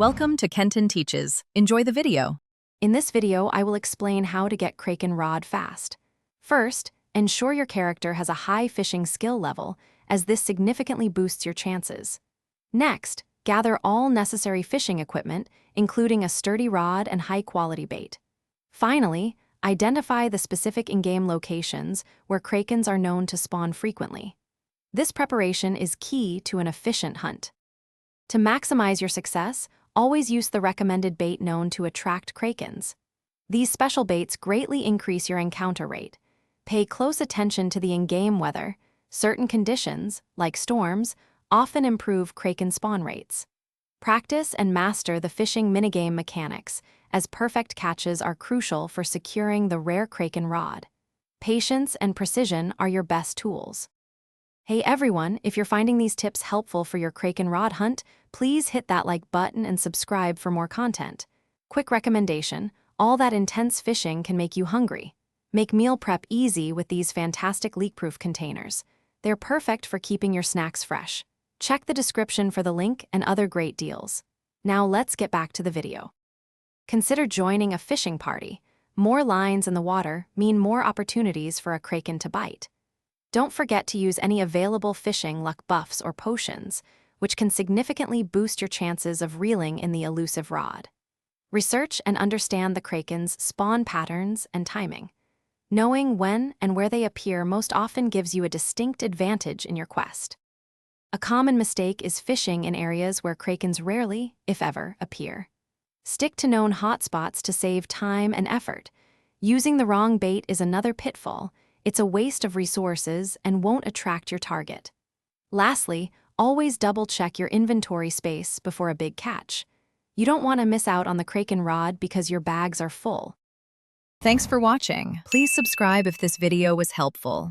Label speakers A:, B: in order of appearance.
A: Welcome to Kenton Teaches. Enjoy the video.
B: In this video, I will explain how to get Kraken rod fast. First, ensure your character has a high fishing skill level, as this significantly boosts your chances. Next, gather all necessary fishing equipment, including a sturdy rod and high-quality bait. Finally, identify the specific in-game locations where Krakens are known to spawn frequently. This preparation is key to an efficient hunt. To maximize your success, always use the recommended bait known to attract Krakens. These special baits greatly increase your encounter rate. Pay close attention to the in-game weather. Certain conditions, like storms, often improve Kraken spawn rates. Practice and master the fishing minigame mechanics, as perfect catches are crucial for securing the rare Kraken rod. Patience and precision are your best tools. Hey everyone, if you're finding these tips helpful for your Kraken rod hunt, please hit that like button and subscribe for more content. Quick recommendation, all that intense fishing can make you hungry. Make meal prep easy with these fantastic leak-proof containers. They're perfect for keeping your snacks fresh. Check the description for the link and other great deals. Now let's get back to the video. Consider joining a fishing party. More lines in the water mean more opportunities for a Kraken to bite. Don't forget to use any available fishing luck buffs or potions, which can significantly boost your chances of reeling in the elusive rod. Research and understand the Kraken's spawn patterns and timing. Knowing when and where they appear most often gives you a distinct advantage in your quest. A common mistake is fishing in areas where Krakens rarely, if ever, appear. Stick to known hotspots to save time and effort. Using the wrong bait is another pitfall. It's a waste of resources and won't attract your target. Lastly, always double-check your inventory space before a big catch. You don't want to miss out on the Kraken rod because your bags are full.
A: Thanks for watching. Please subscribe if this video was helpful.